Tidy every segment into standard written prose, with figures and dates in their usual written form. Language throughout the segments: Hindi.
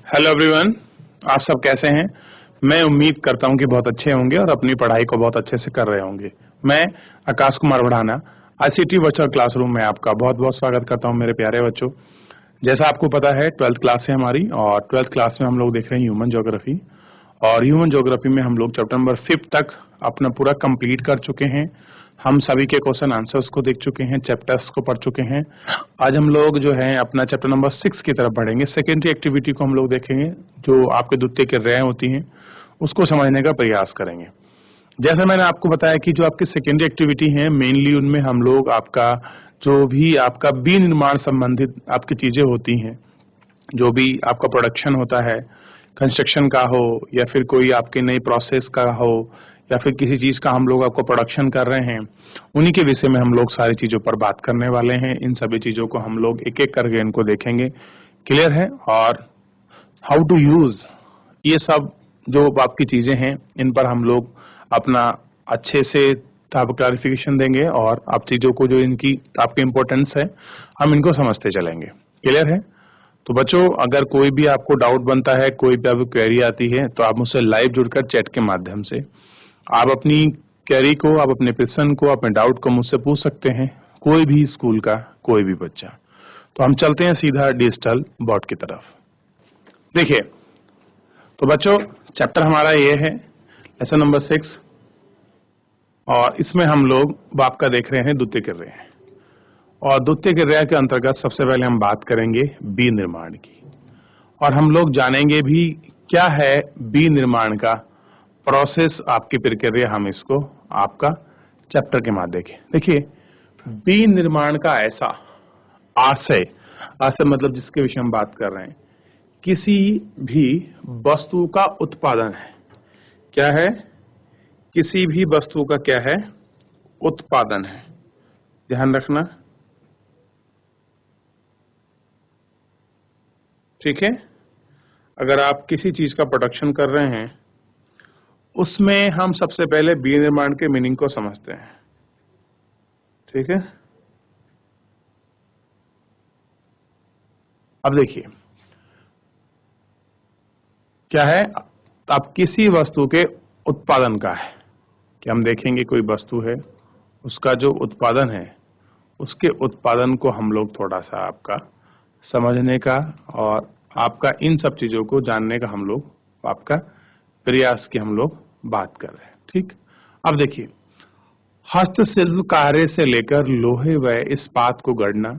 हेलो एवरीवन, आप सब कैसे हैं। मैं उम्मीद करता हूं कि बहुत अच्छे होंगे और अपनी पढ़ाई को बहुत अच्छे से कर रहे होंगे। मैं आकाश कुमार बढ़ाना आईसीटी वर्चुअल क्लासरूम में आपका बहुत बहुत स्वागत करता हूं मेरे प्यारे बच्चों। जैसा आपको पता है 12th क्लास है हमारी, और 12th क्लास में हम लोग देख रहे हैं ह्यूमन ज्योग्राफी। और ह्यूमन ज्योग्राफी में हम लोग चैप्टर नंबर 5 तक अपना पूरा कंप्लीट कर चुके हैं। हम सभी के क्वेश्चन आंसर्स को देख चुके हैं, चैप्टर्स को पढ़ चुके हैं। आज हम लोग जो है अपना चैप्टर नंबर 6 की तरफ बढ़ेंगे। सेकेंडरी एक्टिविटी को हम लोग देखेंगे, जो आपके द्वितीय क्रियाएं होती हैं उसको समझने का प्रयास करेंगे। जैसा मैंने आपको बताया कि जो आपकी सेकेंडरी एक्टिविटी है, मेनली उनमें हम लोग आपका जो भी आपका बी निर्माण संबंधित आपकी चीजें होती हैं, जो भी आपका प्रोडक्शन होता है, कंस्ट्रक्शन का हो या फिर कोई आपके नई प्रोसेस का हो या फिर किसी चीज का हम लोग आपको प्रोडक्शन कर रहे हैं, उन्हीं के विषय में हम लोग सारी चीजों पर बात करने वाले हैं। इन सभी चीजों को हम लोग एक एक करके इनको देखेंगे। क्लियर है? और हाउ टू यूज ये सब जो आपकी चीजें हैं, इन पर हम लोग अपना अच्छे से क्लैरिफिकेशन देंगे और आप चीजों को जो इनकी आपकी इंपॉर्टेंस है हम इनको समझते चलेंगे। क्लियर है? तो बच्चों, अगर कोई भी आपको डाउट बनता है, कोई भी आपको क्वेरी आती है, तो आप मुझसे लाइव जुड़कर चैट के माध्यम से आप अपनी क्वेरी को, आप अपने प्रश्न को, अपने डाउट को मुझसे पूछ सकते हैं। कोई भी स्कूल का कोई भी बच्चा। तो हम चलते हैं सीधा डिजिटल बोर्ड की तरफ। देखिए, तो बच्चों चैप्टर हमारा ये है लेसन नंबर 6, और इसमें हम लोग आपका देख रहे हैं द्वितीय क्रिया। और द्वितीय क्रिया के अंतर्गत सबसे पहले हम बात करेंगे बी निर्माण की, और हम लोग जानेंगे भी क्या है बी निर्माण का प्रोसेस, आपकी प्रक्रिया। हम इसको आपका चैप्टर के माध्यम देखें। देखिए, बी निर्माण का ऐसा आशय, आशय मतलब जिसके विषय हम बात कर रहे हैं, किसी भी वस्तु का उत्पादन है। क्या है? किसी भी वस्तु का क्या है? उत्पादन है। ध्यान रखना, ठीक है। अगर आप किसी चीज का प्रोडक्शन कर रहे हैं, उसमें हम सबसे पहले बी निर्माण के मीनिंग को समझते हैं। ठीक है। अब देखिए क्या है, अब किसी वस्तु के उत्पादन का है कि हम देखेंगे कोई वस्तु है, उसका जो उत्पादन है, उसके उत्पादन को हम लोग थोड़ा सा आपका समझने का और आपका इन सब चीजों को जानने का हम लोग आपका प्रयास की हम लोग बात कर रहे हैं। ठीक। अब देखिए, हस्तशिल्प कार्य से लेकर लोहे व इस्पात को गढ़ना,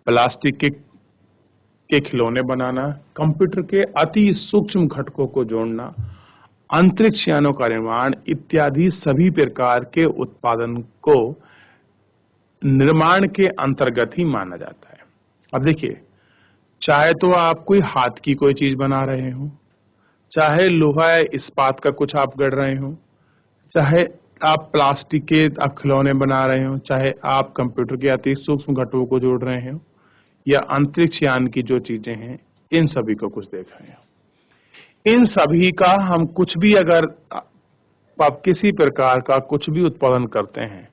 प्लास्टिक के खिलौने बनाना, कंप्यूटर के अति सूक्ष्म घटकों को जोड़ना, अंतरिक्ष यानों का निर्माण इत्यादि सभी प्रकार के उत्पादन को निर्माण के अंतर्गत ही माना जाता है। अब देखिए, चाहे तो आप कोई हाथ की कोई चीज बना रहे हो, चाहे लोहा या इस्पात का कुछ आप गढ़ रहे हो, चाहे आप प्लास्टिक के आप खिलौने बना रहे हो, चाहे आप कंप्यूटर के अति सूक्ष्म घटकों को जोड़ रहे हो, या अंतरिक्ष यान की जो चीजें हैं, इन सभी को कुछ देख रहे हैं। इन सभी का हम कुछ भी, अगर आप किसी प्रकार का कुछ भी उत्पादन करते हैं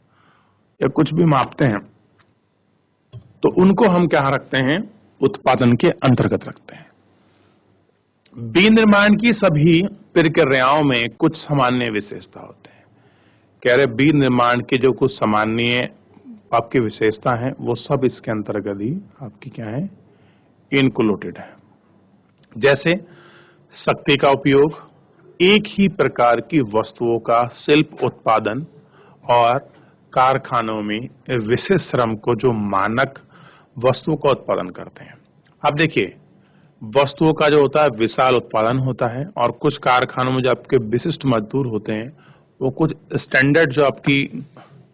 या कुछ भी मापते हैं, तो उनको हम क्या रखते हैं? उत्पादन के अंतर्गत रखते हैं। बी निर्माण की सभी प्रक्रियाओं में कुछ सामान्य विशेषता होते हैं। कह रहे बी निर्माण के जो कुछ सामान्य आपकी विशेषता है, वो सब इसके अंतर्गत ही आपकी क्या है? इनक्लूडेड है। जैसे शक्ति का उपयोग, एक ही प्रकार की वस्तुओं का शिल्प उत्पादन, और कारखानों में विशेष श्रम को जो मानक वस्तुओं का उत्पादन करते हैं। अब देखिए, वस्तुओं का जो होता है विशाल उत्पादन होता है, और कुछ कारखानों में जो आपके विशिष्ट मजदूर होते हैं, वो कुछ स्टैंडर्ड जो आपकी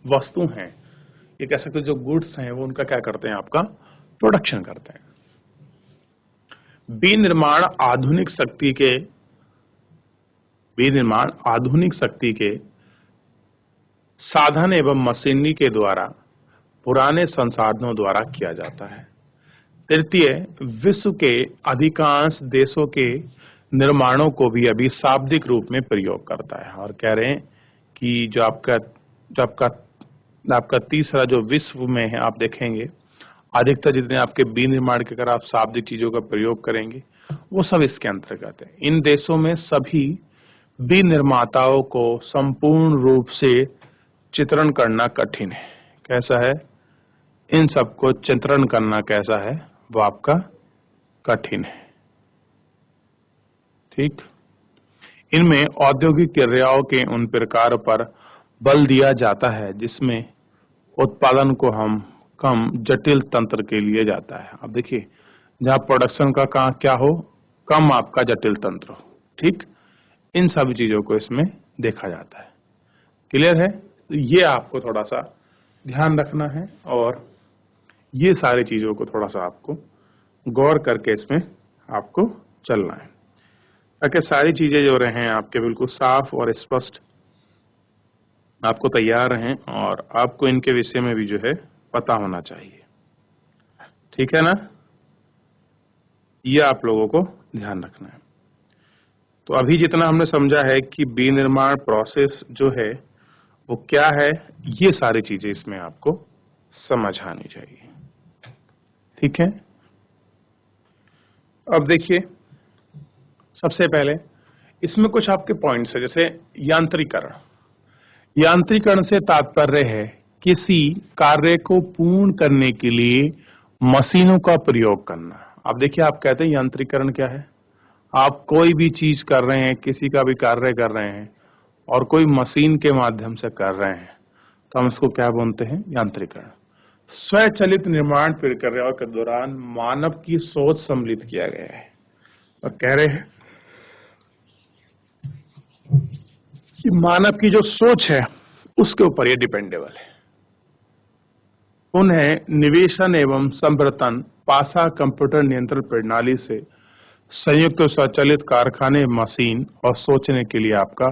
वस्तु हैं, ये कह सकते जो गुड्स हैं, वो उनका क्या करते हैं? आपका प्रोडक्शन करते हैं। बी निर्माण आधुनिक शक्ति के साधन एवं मशीनरी के द्वारा पुराने संसाधनों द्वारा किया जाता है। तृतीय, विश्व के अधिकांश देशों के निर्माणों को भी अभी शाब्दिक रूप में प्रयोग करता है। और कह रहे हैं कि जो आपका तीसरा जो विश्व में है, आप देखेंगे अधिकतर जितने आपके विनिर्माण के अगर आप शाब्दिक चीजों का प्रयोग करेंगे वो सब इसके अंतर्गत है। इन देशों में सभी विनिर्माताओं को संपूर्ण रूप से चित्रण करना कठिन है। कैसा है? इन सबको चित्रण करना कैसा है? वो आपका कठिन है। ठीक, इनमें औद्योगिक क्रियाओं के उन प्रकारों पर बल दिया जाता है जिसमें उत्पादन को हम कम जटिल तंत्र के लिए जाता है। अब देखिए, जहां प्रोडक्शन का क्या हो, कम आपका जटिल तंत्र हो। ठीक, इन सभी चीजों को इसमें देखा जाता है। क्लियर है? तो ये आपको थोड़ा सा ध्यान रखना है और ये सारी चीजों को थोड़ा सा आपको गौर करके इसमें आपको चलना है, ताकि सारी चीजें जो रहें आपके बिल्कुल साफ और स्पष्ट आपको तैयार रहें और आपको इनके विषय में भी जो है पता होना चाहिए। ठीक है ना? ये आप लोगों को ध्यान रखना है। तो अभी जितना हमने समझा है कि विनिर्माण प्रोसेस जो है वो क्या है, ये सारी चीजें इसमें आपको समझ आनी चाहिए। ठीक है? अब देखिए, सबसे पहले इसमें कुछ आपके पॉइंट्स है, जैसे यांत्रिकरण। यांत्रिकरण से तात्पर्य है किसी कार्य को पूर्ण करने के लिए मशीनों का प्रयोग करना। अब देखिए, आप कहते हैं यांत्रिकरण क्या है? आप कोई भी चीज कर रहे हैं, किसी का भी कार्य कर रहे हैं और कोई मशीन के माध्यम से कर रहे हैं, तो हम इसको क्या बोलते हैं? यांत्रिकरण। स्वचालित निर्माण प्रक्रियाओं के दौरान मानव की सोच सम्मिलित किया गया है और कह रहे हैं कि मानव की जो सोच है उसके ऊपर ये डिपेंडेबल है। उन्हें निवेशन एवं संवर्तन पासा कंप्यूटर नियंत्रण प्रणाली से संयुक्त स्वचालित कारखाने, मशीन और सोचने के लिए आपका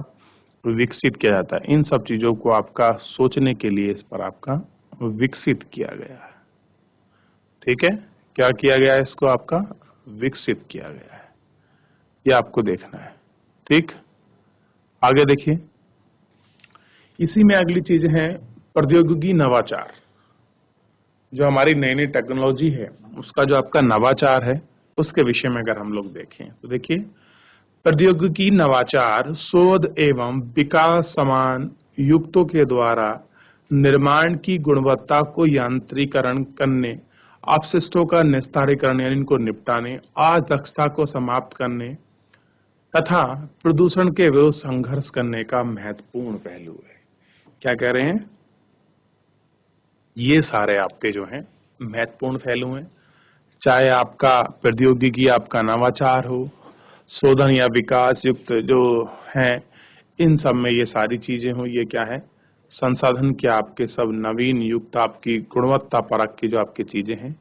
विकसित किया जाता है। इन सब चीजों को आपका सोचने के लिए इस पर आपका विकसित किया गया है। ठीक है? क्या किया गया है? इसको आपका विकसित किया गया है। ये आपको देखना है। ठीक, आगे देखिए, इसी में अगली चीज है प्रौद्योगिकी नवाचार। जो हमारी नई नई टेक्नोलॉजी है उसका जो आपका नवाचार है उसके विषय में अगर हम लोग देखें तो देखिए, प्रौद्योगिकी नवाचार शोध एवं विकास समान युक्तों के द्वारा निर्माण की गुणवत्ता को यांत्रिकरण करने, अपशिष्टों का निस्तारीकरण यानी इनको निपटाने, अदक्षता को समाप्त करने तथा प्रदूषण के विरुद्ध संघर्ष करने का महत्वपूर्ण पहलू है। क्या कह रहे हैं? ये सारे आपके जो हैं महत्वपूर्ण पहलू हैं। चाहे आपका प्रौद्योगिकी आपका नवाचार हो, शोधन या विकास युक्त जो हैं, इन सब में ये सारी चीजें हो, ये क्या है? संसाधन के आपके सब नवीन युक्त आपकी गुणवत्ता परख की जो आपकी चीजें हैं,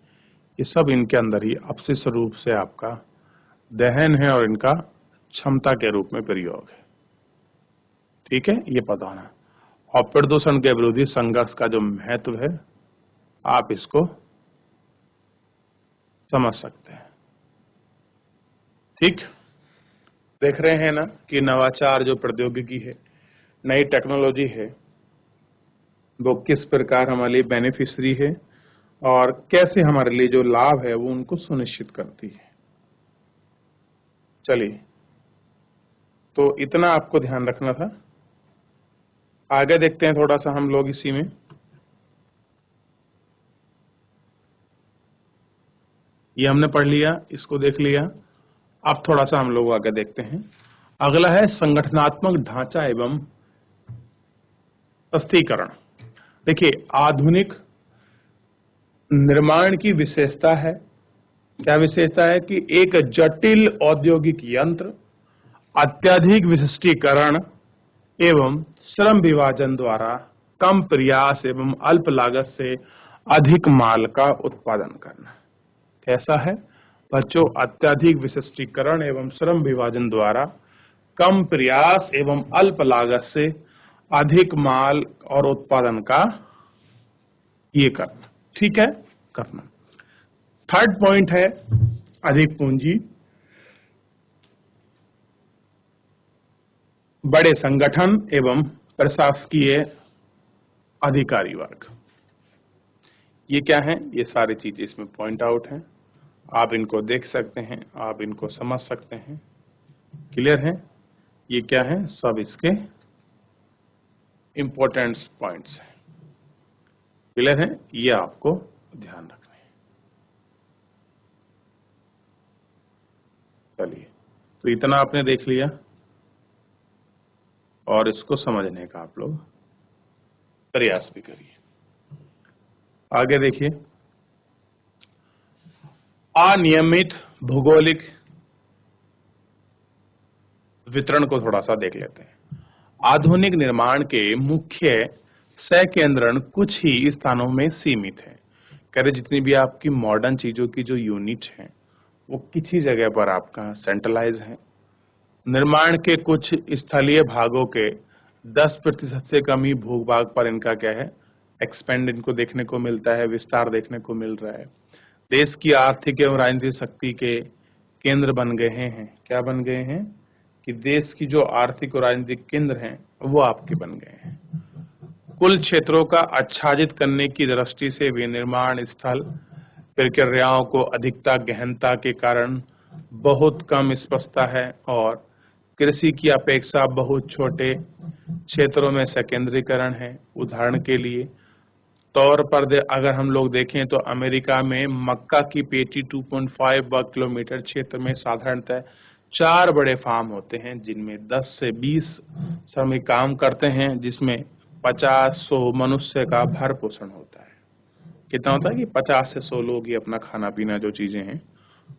ये सब इनके अंदर ही अपशिष्ट रूप से आपका दहन है और इनका क्षमता के रूप में प्रयोग है। ठीक है, ये पता होना। और प्रदूषण के विरोधी संघर्ष का जो महत्व है आप इसको समझ सकते हैं। ठीक, देख रहे हैं ना कि नवाचार जो प्रौद्योगिकी है, नई टेक्नोलॉजी है, वो किस प्रकार हमारे लिए बेनिफिशियरी है और कैसे हमारे लिए जो लाभ है वो उनको सुनिश्चित करती है। चलिए, तो इतना आपको ध्यान रखना था। आगे देखते हैं थोड़ा सा हम लोग इसी में। ये हमने पढ़ लिया, इसको देख लिया। अब थोड़ा सा हम लोग आगे देखते हैं। अगला है संगठनात्मक ढांचा एवं स्थिरीकरण। देखिए, आधुनिक निर्माण की विशेषता है, क्या विशेषता है कि एक जटिल औद्योगिक यंत्र अत्यधिक विशिष्टीकरण एवं श्रम विभाजन द्वारा कम प्रयास एवं अल्प लागत से अधिक माल का उत्पादन करना। कैसा है बच्चों? अत्यधिक विशिष्टीकरण एवं श्रम विभाजन द्वारा कम प्रयास एवं अल्प लागत से अधिक माल और उत्पादन का ये करना। ठीक है, करना। थर्ड पॉइंट है अधिक पूंजी, बड़े संगठन एवं प्रशासकीय अधिकारी वर्ग। ये क्या है, ये सारी चीजें इसमें पॉइंट आउट हैं, आप इनको देख सकते हैं, आप इनको समझ सकते हैं। क्लियर है? ये क्या है, सब इसके इंपॉर्टेंट पॉइंट्स हैं। क्लियर है? ये आपको ध्यान रखना है। चलिए, तो इतना आपने देख लिया और इसको समझने का आप लोग प्रयास भी करिए। आगे देखिए, अनियमित भौगोलिक वितरण को थोड़ा सा देख लेते हैं। आधुनिक निर्माण के मुख्य संकेंद्रण कुछ ही स्थानों में सीमित है। कह रहे जितनी भी आपकी मॉडर्न चीजों की जो यूनिट है वो किसी जगह पर आपका सेंट्रलाइज है। निर्माण के कुछ स्थलीय भागों के 10% से कम ही भूभाग पर इनका क्या है, एक्सपेंड इनको देखने को मिलता है, विस्तार देखने को मिल रहा है। देश की आर्थिक एवं राजनीतिक शक्ति के केंद्र बन गए हैं। क्या बन गए हैं कि देश की जो आर्थिक और राजनीतिक केंद्र हैं वो आपके बन गए हैं। कुल क्षेत्रों का आच्छादित करने की दृष्टि से विनिर्माण स्थल प्रक्रियाओं को अधिकता गहनता के कारण बहुत कम स्पष्टता है और कृषि की अपेक्षा बहुत छोटे क्षेत्रों में संकेंद्रीकरण है। उदाहरण के लिए तौर पर अगर हम लोग देखें तो अमेरिका में मक्का की पेटी 2.5 वर्ग किलोमीटर क्षेत्र में साधारणतः 4 बड़े फार्म होते हैं जिनमें 10 से 20 श्रमिक काम करते हैं, जिसमें 50-100 मनुष्य का भर पोषण होता है। कितना होता है कि 50 से 100 लोग ही अपना खाना पीना जो चीजें हैं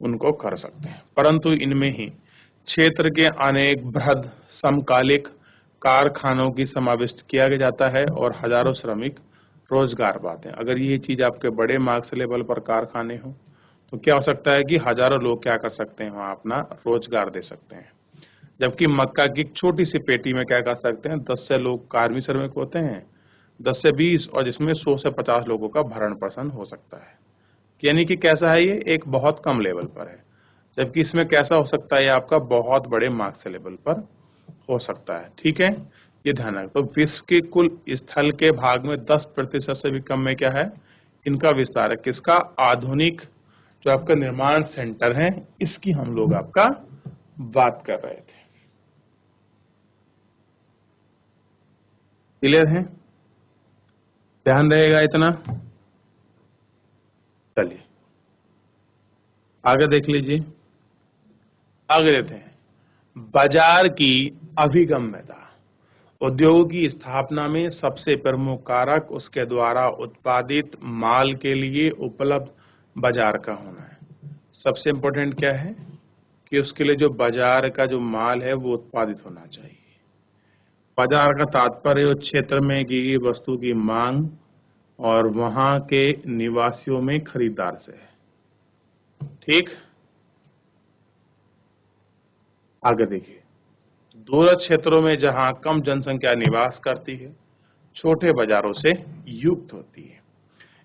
उनको कर सकते हैं। परंतु इनमें ही क्षेत्र के अनेक बृहद समकालिक कारखानों की समाविष्ट किया जाता है और हजारों श्रमिक रोजगार पाते हैं। अगर ये चीज आपके बड़े मार्क्स लेवल पर कारखाने हो तो क्या हो सकता है कि हजारों लोग क्या कर सकते हैं, वहां अपना रोजगार दे सकते हैं। जबकि मक्का की छोटी सी पेटी में क्या कर सकते हैं, 10 से लोग कार्मिक श्रमिक होते हैं, 10 से 20, और जिसमें 100 से 50 लोगों का भरण पोषण हो सकता है। यानी कि कैसा है, ये एक बहुत कम लेवल पर है। जबकि इसमें कैसा हो सकता है, आपका बहुत बड़े मार्क्स लेवल पर हो सकता है। ठीक है, ये ध्यान रखें। तो विश्व के कुल स्थल के भाग में 10% से भी कम में क्या है, इनका विस्तार है। किसका? आधुनिक जो आपका निर्माण सेंटर है, इसकी हम लोग आपका बात कर रहे थे। क्लियर है? ध्यान रहेगा इतना। चलिए आगे देख लीजिए। आगे देते हैं, बाजार की अभिगम्यता। उद्योगों की स्थापना में सबसे प्रमुख कारक उसके द्वारा उत्पादित माल के लिए उपलब्ध बाजार का होना है। सबसे इंपॉर्टेंट क्या है कि उसके लिए जो बाजार का जो माल है वो उत्पादित होना चाहिए। बाजार का तात्पर्य उस क्षेत्र में की गई वस्तु की मांग और वहां के निवासियों में खरीदार से है। ठीक, आगे देखिए। दूर क्षेत्रों में जहां कम जनसंख्या निवास करती है, छोटे बाजारों से युक्त होती है।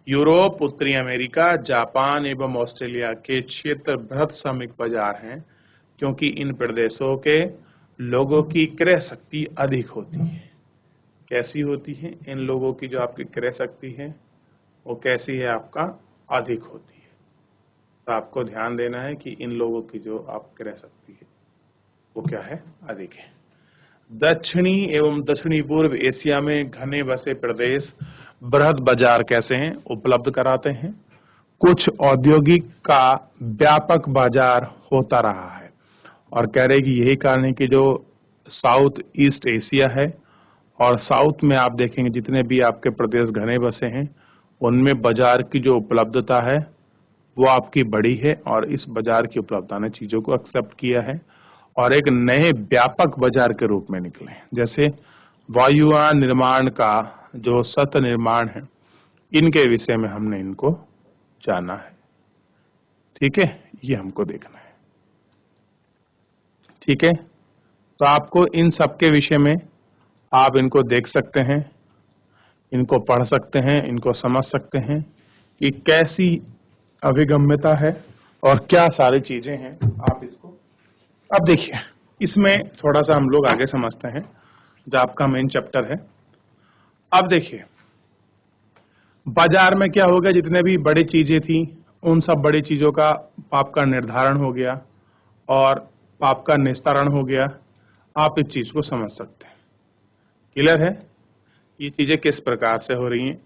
यूरोप, उत्तरी अमेरिका, जापान एवं ऑस्ट्रेलिया के क्षेत्र बृहद श्रमिक बाजार हैं, क्योंकि इन प्रदेशों के लोगों की क्रय शक्ति अधिक होती है। कैसी होती है? इन लोगों की जो आपकी क्रय शक्ति है वो कैसी है, आपका अधिक होती है। तो आपको ध्यान देना है कि इन लोगों की जो आप क्रय शक्ति है वो क्या है, अधिक है। दक्षिणी एवं दक्षिणी पूर्व एशिया में घने बसे प्रदेश बृहद बाजार कैसे हैं, उपलब्ध कराते हैं। कुछ औद्योगिक का व्यापक बाजार होता रहा है और कह रहे कि यही कारण है कि जो साउथ ईस्ट एशिया है और साउथ में आप देखेंगे जितने भी आपके प्रदेश घने बसे हैं उनमें बाजार की जो उपलब्धता है वो आपकी बड़ी है और इस बाजार की उपलब्धता ने चीजों को एक्सेप्ट किया है और एक नए व्यापक बाजार के रूप में निकले। जैसे वायुयान निर्माण का जो सतत निर्माण है, इनके विषय में हमने इनको जाना है। ठीक है, ये हमको देखना है। ठीक है, तो आपको इन सब के विषय में आप इनको देख सकते हैं, इनको पढ़ सकते हैं, इनको समझ सकते हैं कि कैसी अभिगम्यता है और क्या सारी चीजें हैं। आप इसको अब देखिए, इसमें थोड़ा सा हम लोग आगे समझते हैं जो आपका मेन चैप्टर है। अब देखिए, बाजार में क्या हो गया, जितने भी बड़ी चीजें थी उन सब बड़ी चीजों का पाप का निर्धारण हो गया और पाप का निस्तारण हो गया। आप इस चीज को समझ सकते हैं। क्लियर है? ये चीजें किस प्रकार से हो रही हैं,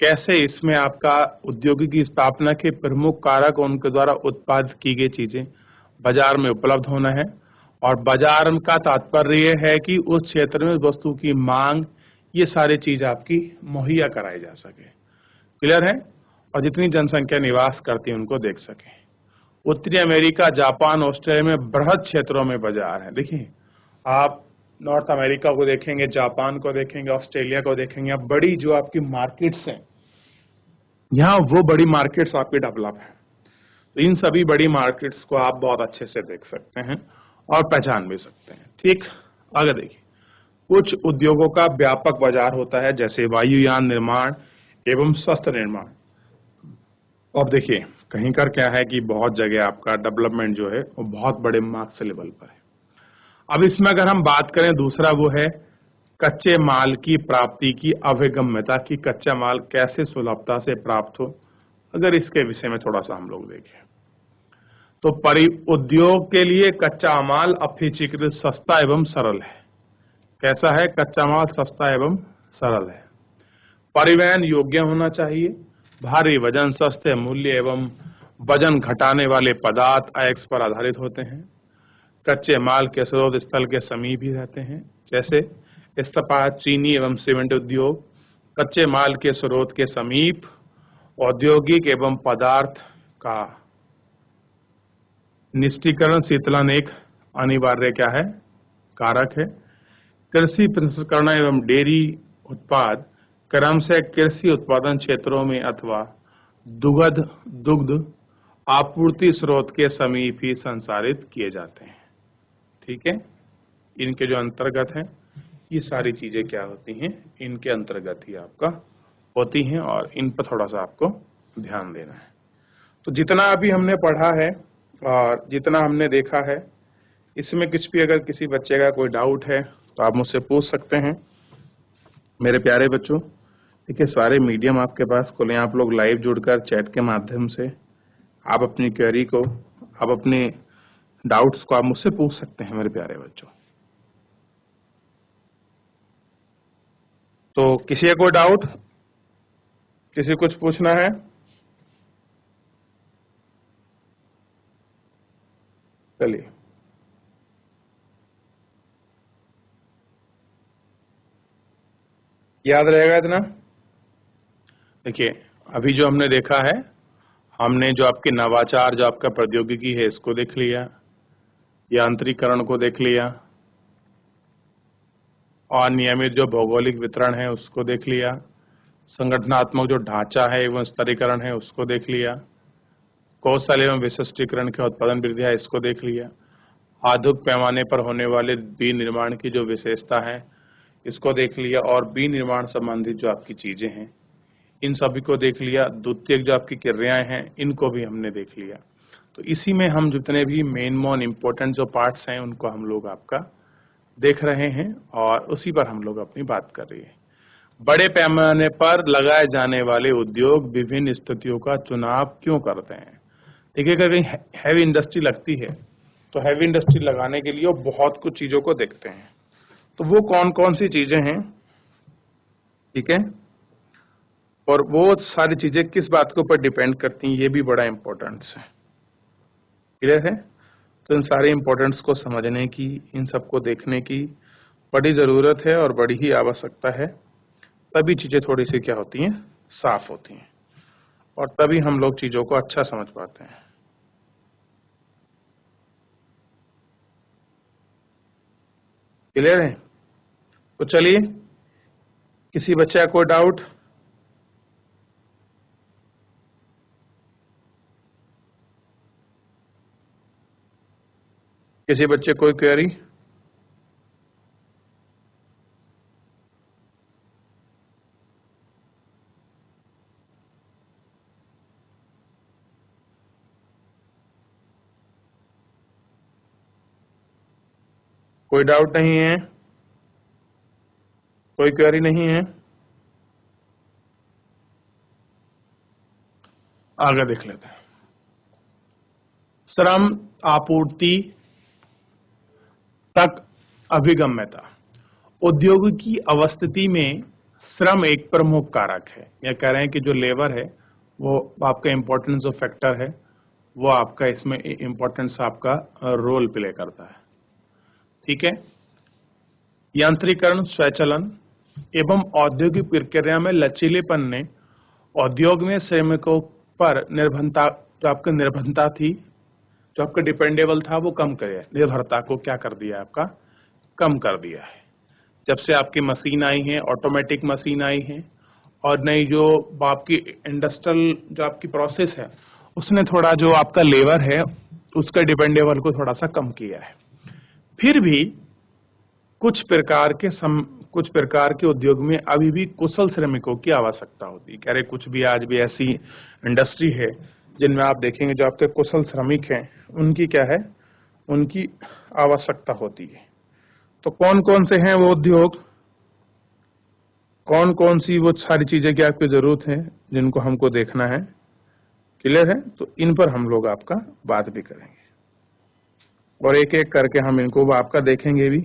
कैसे इसमें आपका उद्योगी की स्थापना के प्रमुख कारक उनके द्वारा उत्पादित की गई चीजें बाजार में उपलब्ध होना है। और बाजार का तात्पर्य है कि उस क्षेत्र में वस्तु की मांग, ये सारी चीज आपकी मुहैया कराई जा सके। क्लियर है? और जितनी जनसंख्या निवास करती है उनको देख सके। उत्तरी अमेरिका, जापान, ऑस्ट्रेलिया में बृहद क्षेत्रों में बाजार है। देखिए, आप नॉर्थ अमेरिका को देखेंगे, जापान को देखेंगे, ऑस्ट्रेलिया को देखेंगे, अब बड़ी जो आपकी मार्केट्स हैं, यहाँ वो बड़ी मार्केट्स आपकी डेवलप है। तो इन सभी बड़ी मार्केट्स को आप बहुत अच्छे से देख सकते हैं और पहचान भी सकते हैं। ठीक, आगे देखिए, कुछ उद्योगों का व्यापक बाजार होता है, जैसे वायुयान निर्माण एवं शस्त्र निर्माण। अब देखिए, कहीं कर क्या है कि बहुत जगह आपका डेवलपमेंट जो है वो बहुत बड़े मार्क्स लेवल पर है। अब इसमें अगर हम बात करें, दूसरा वो है कच्चे माल की प्राप्ति की अभिगम्यता, की कच्चा माल कैसे सुलभता से प्राप्त हो। अगर इसके विषय में थोड़ा सा हम लोग देखें तो उद्योग के लिए कच्चा माल अपेक्षाकृत सस्ता एवं सरल है। कैसा है? कच्चा माल सस्ता एवं सरल है। परिवहन योग्य होना चाहिए। भारी वजन, सस्ते मूल्य एवं वजन घटाने वाले पदार्थ अयस्क पर आधारित होते हैं। कच्चे माल के स्रोत स्थल के समीप ही रहते हैं, जैसे इस्पात, चीनी एवं सीमेंट उद्योग कच्चे माल के स्रोत के समीप औद्योगिक एवं पदार्थ का निष्टीकरण शीतलन एक अनिवार्य क्या है? कारक है। कृषि प्रसंस्करण एवं डेयरी उत्पाद क्रम से कृषि उत्पादन क्षेत्रों में अथवा दुग्ध आपूर्ति स्रोत के समीप ही संसारित किए जाते हैं। ठीक है, इनके जो अंतर्गत हैं, ये सारी चीजें क्या होती हैं? इनके अंतर्गत ही आपका होती हैं और इन पर थोड़ा सा आपको ध्यान देना है। तो जितना अभी हमने पढ़ा है और जितना हमने देखा है, इसमें कुछ भी अगर किसी बच्चे का कोई डाउट है तो आप मुझसे पूछ सकते हैं। मेरे प्यारे बच्चों, देखिए, सारे मीडियम आपके पास खुले हैं। आप लोग लाइव जुड़कर चैट के माध्यम से आप अपनी क्वेरी को, आप अपने डाउट्स को आप मुझसे पूछ सकते हैं मेरे प्यारे बच्चों। तो किसी का कोई डाउट, किसी कुछ पूछना है? चलिए, याद रहेगा इतना? देखिए, अभी जो हमने देखा है, हमने जो आपके नवाचार, जो आपका प्रौद्योगिकी है, इसको देख लिया, यांत्रिकरण को देख लिया, और नियमित जो भौगोलिक वितरण है उसको देख लिया, संगठनात्मक जो ढांचा है एवं स्तरीकरण है उसको देख लिया, कौशल एवं विशिष्टीकरण के उत्पादन वृद्धि है इसको देख लिया, आधुनिक पैमाने पर होने वाले विनिर्माण की जो विशेषता है इसको देख लिया, और विनिर्माण संबंधित जो आपकी चीजें हैं इन सभी को देख लिया। द्वितीयक जो आपकी क्रियाएं हैं इनको भी हमने देख लिया। तो इसी में हम जितने भी मेन इम्पोर्टेंट जो पार्ट्स हैं उनको हम लोग आपका देख रहे हैं और उसी पर हम लोग अपनी बात कर रहे हैं। बड़े पैमाने पर लगाए जाने वाले उद्योग विभिन्न स्थितियों का चुनाव क्यों करते हैं? देखिए, अगर कहीं हैवी इंडस्ट्री लगती है तो हैवी इंडस्ट्री लगाने के लिए वो बहुत कुछ चीजों को देखते हैं। तो वो कौन कौन सी चीजें हैं, ठीक है, और वो सारी चीजें किस बात के ऊपर डिपेंड करती हैं, ये भी बड़ा इंपॉर्टेंस है। क्लियर है? तो इन सारे इंपॉर्टेंस को समझने की, इन सबको देखने की बड़ी जरूरत है और बड़ी ही आवश्यकता है। तभी चीजें थोड़ी सी क्या होती हैं? साफ होती हैं, और तभी हम लोग चीजों को अच्छा समझ पाते हैं। क्लियर है? तो चलिए, किसी बच्चे का कोई डाउट? किसी बच्चे कोई क्वेरी? कोई डाउट नहीं है? कोई क्वेरी नहीं है? आगे देख लेते हैं। श्रम आपूर्ति तक अभिगम्यता। उद्योग की अवस्थिति में श्रम एक प्रमुख कारक है। यह कह रहे हैं कि जो लेबर है वो आपका इंपॉर्टेंस ऑफ फैक्टर है, वो आपका इसमें इंपॉर्टेंस आपका रोल प्ले करता है। ठीक है। यांत्रिकरण, स्वचालन एवं औद्योगिक प्रक्रिया में लचीलेपन ने उद्योग में श्रमिकों पर निर्भरता, जो आपकी निर्भरता थी, जो आपका डिपेंडेबल था, वो कम करे। निर्भरता को क्या कर दिया आपका, कम कर दिया है। जब से आपकी मशीन आई है, ऑटोमेटिक मशीन आई है, और नई जो आपकी इंडस्ट्रियल जो आपकी प्रोसेस है, उसने थोड़ा जो आपका लेबर है उसका डिपेंडेबल को थोड़ा सा कम किया है। फिर भी कुछ प्रकार के उद्योग में अभी भी कुशल श्रमिकों की आवश्यकता होती है। कह रहे कुछ भी आज भी ऐसी इंडस्ट्री है जिनमें आप देखेंगे जो आपके कुशल श्रमिक हैं, उनकी क्या है, उनकी आवश्यकता होती है। तो कौन कौन से हैं वो उद्योग, कौन कौन सी वो सारी चीजें की आपकी जरूरत है जिनको हमको देखना है। क्लियर है? तो इन पर हम लोग आपका बात भी करेंगे और एक एक करके हम इनको आपका देखेंगे भी,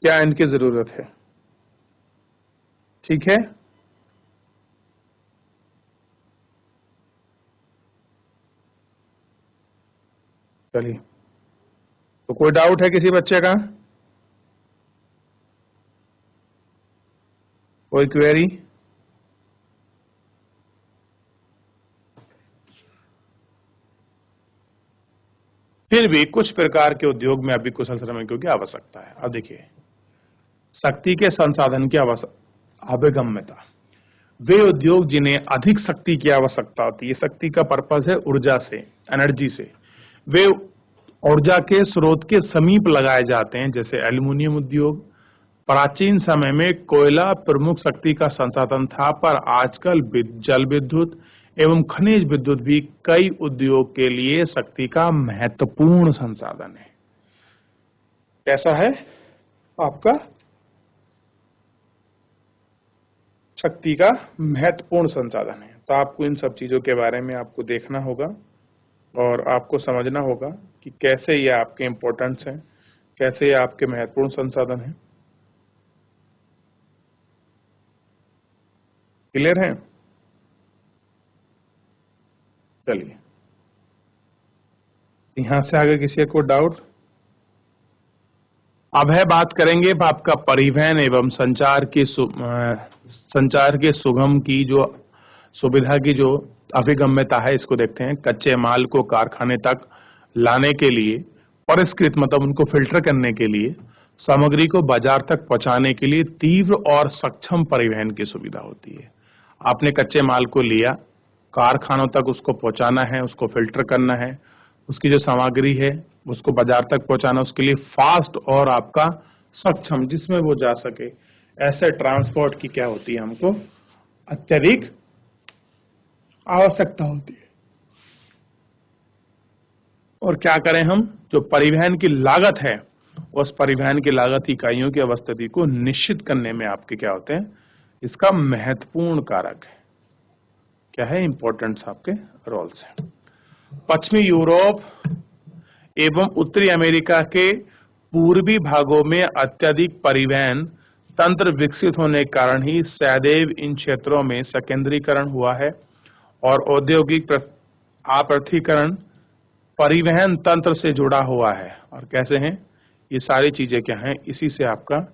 क्या इनकी जरूरत है। ठीक है। चलिए, तो कोई डाउट है किसी बच्चे का, कोई क्वेरी? फिर भी कुछ प्रकार के उद्योग में अभी कुशल श्रमिकों की आवश्यकता है। अब देखिए, शक्ति के संसाधन की अभिगम्यता। वे उद्योग जिन्हें अधिक शक्ति की आवश्यकता होती है, शक्ति का पर्पस है ऊर्जा से, एनर्जी से, वे ऊर्जा के स्रोत के समीप लगाए जाते हैं। जैसे एल्युमिनियम उद्योग। प्राचीन समय में कोयला प्रमुख शक्ति का संसाधन था, पर आजकल जल विद्युत एवं खनिज विद्युत भी कई उद्योग के लिए शक्ति का महत्वपूर्ण संसाधन है। कैसा है आपका, शक्ति का महत्वपूर्ण संसाधन है। तो आपको इन सब चीजों के बारे में आपको देखना होगा और आपको समझना होगा कि कैसे ये आपके इंपॉर्टेंस हैं, कैसे ये आपके महत्वपूर्ण संसाधन हैं। क्लियर है? चलिए, यहां से आगे किसी को डाउट? अब है बात करेंगे आपका परिवहन एवं संचार के सुगम की जो सुविधा की जो अभिगम्यता है, इसको देखते हैं। कच्चे माल को कारखाने तक लाने के लिए, परिष्कृत मतलब उनको फिल्टर करने के लिए, सामग्री को बाजार तक पहुंचाने के लिए तीव्र और सक्षम परिवहन की सुविधा होती है। आपने कच्चे माल को लिया, कारखानों तक उसको पहुंचाना है, उसको फिल्टर करना है, उसकी जो सामग्री है उसको बाजार तक पहुंचाना, उसके लिए फास्ट और आपका सक्षम, जिसमें वो जा सके, ऐसे ट्रांसपोर्ट की क्या होती है, हमको अत्यधिक आवश्यकता होती है। और क्या करें हम, जो परिवहन की लागत है, उस परिवहन की लागत इकाइयों की अवस्थिति को निश्चित करने में आपके क्या होते हैं, इसका महत्वपूर्ण कारक है। क्या है, इंपॉर्टेंस आपके रोल्स है। पश्चिमी यूरोप एवं उत्तरी अमेरिका के पूर्वी भागों में अत्यधिक परिवहन तंत्र विकसित होने के कारण ही सदैव इन क्षेत्रों में संकेंद्रीकरण हुआ है और औद्योगिक आपर्थीकरण परिवहन तंत्र से जुड़ा हुआ है। और कैसे हैं ये सारी चीजें, क्या हैं, इसी से आपका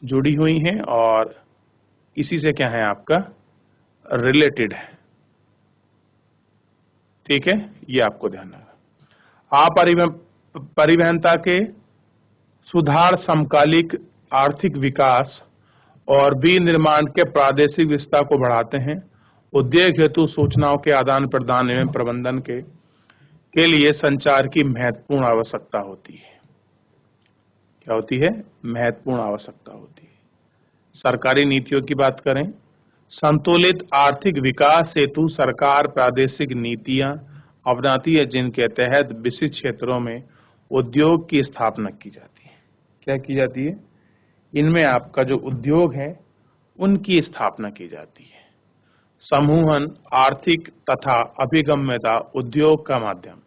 जुड़ी हुई हैं और इसी से क्या है आपका रिलेटेड है। ठीक है, ये आपको ध्यान रखना। परिवहनता के सुधार समकालिक आर्थिक विकास और विनिर्माण के प्रादेशिक विस्तार को बढ़ाते हैं। उद्योग हेतु सूचनाओं के आदान प्रदान एवं प्रबंधन के लिए संचार की महत्वपूर्ण आवश्यकता होती है। क्या होती है, महत्वपूर्ण आवश्यकता होती है। सरकारी नीतियों की बात करें, संतुलित आर्थिक विकास हेतु सरकार प्रादेशिक नीतियां अपनाती है, जिनके तहत विशिष्ट क्षेत्रों में उद्योग की स्थापना की जाती है। क्या की जाती है, इनमें आपका जो उद्योग है उनकी स्थापना की जाती है। समूहन, आर्थिक तथा अभिगम्यता, उद्योग का माध्यम।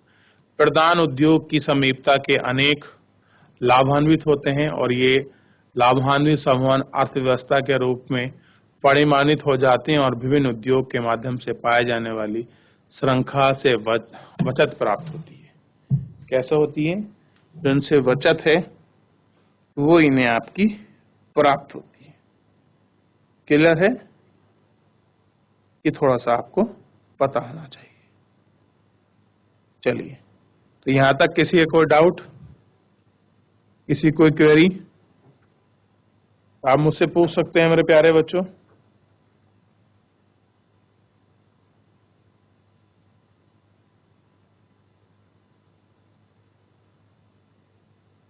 प्रधान उद्योग की समीपता के अनेक लाभान्वित होते हैं और ये लाभान्वित समूहन अर्थव्यवस्था के रूप में परिमाणित हो जाते हैं और विभिन्न उद्योग के माध्यम से पाए जाने वाली श्रृंखला से बचत प्राप्त होती है। कैसे होती है? जिनसे बचत है वो इन्हें आपकी प्राप्त होती है। क्लियर है? ये थोड़ा सा आपको पता होना चाहिए। चलिए, तो यहां तक किसी का कोई डाउट, किसी कोई क्वेरी आप मुझसे पूछ सकते हैं मेरे प्यारे बच्चों।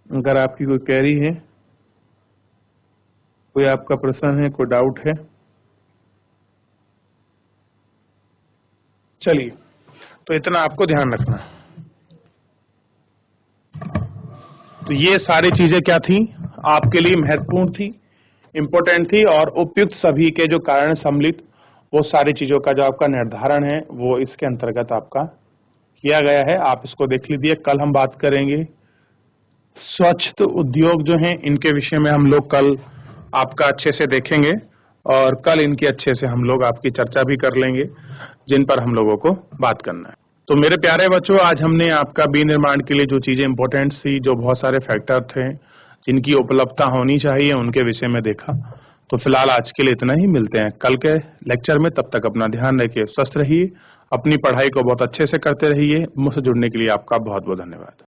अगर आपकी कोई क्वेरी है, कोई आपका प्रश्न है, कोई डाउट है, चलिए, तो इतना आपको ध्यान रखना। तो ये सारी चीजें क्या थी? आपके लिए महत्वपूर्ण थी, इंपॉर्टेंट थी और उपयुक्त सभी के जो कारण सम्मिलित वो सारी चीजों का जो आपका निर्धारण है वो इसके अंतर्गत आपका किया गया है। आप इसको देख लीजिए। कल हम बात करेंगे स्वच्छ उद्योग जो हैं, इनके विषय में हम लोग कल आपका अच्छे से देखेंगे और कल इनकी अच्छे से हम लोग आपकी चर्चा भी कर लेंगे, जिन पर हम लोगों को बात करना है। तो मेरे प्यारे बच्चों, आज हमने आपका विनिर्माण के लिए जो चीजें इंपॉर्टेंट थी, जो बहुत सारे फैक्टर थे जिनकी उपलब्धता होनी चाहिए, उनके विषय में देखा। तो फिलहाल आज के लिए इतना ही। मिलते हैं कल के लेक्चर में। तब तक अपना ध्यान रखिए, स्वस्थ रहिए, अपनी पढ़ाई को बहुत अच्छे से करते रहिए। मुझसे जुड़ने के लिए आपका बहुत बहुत धन्यवाद।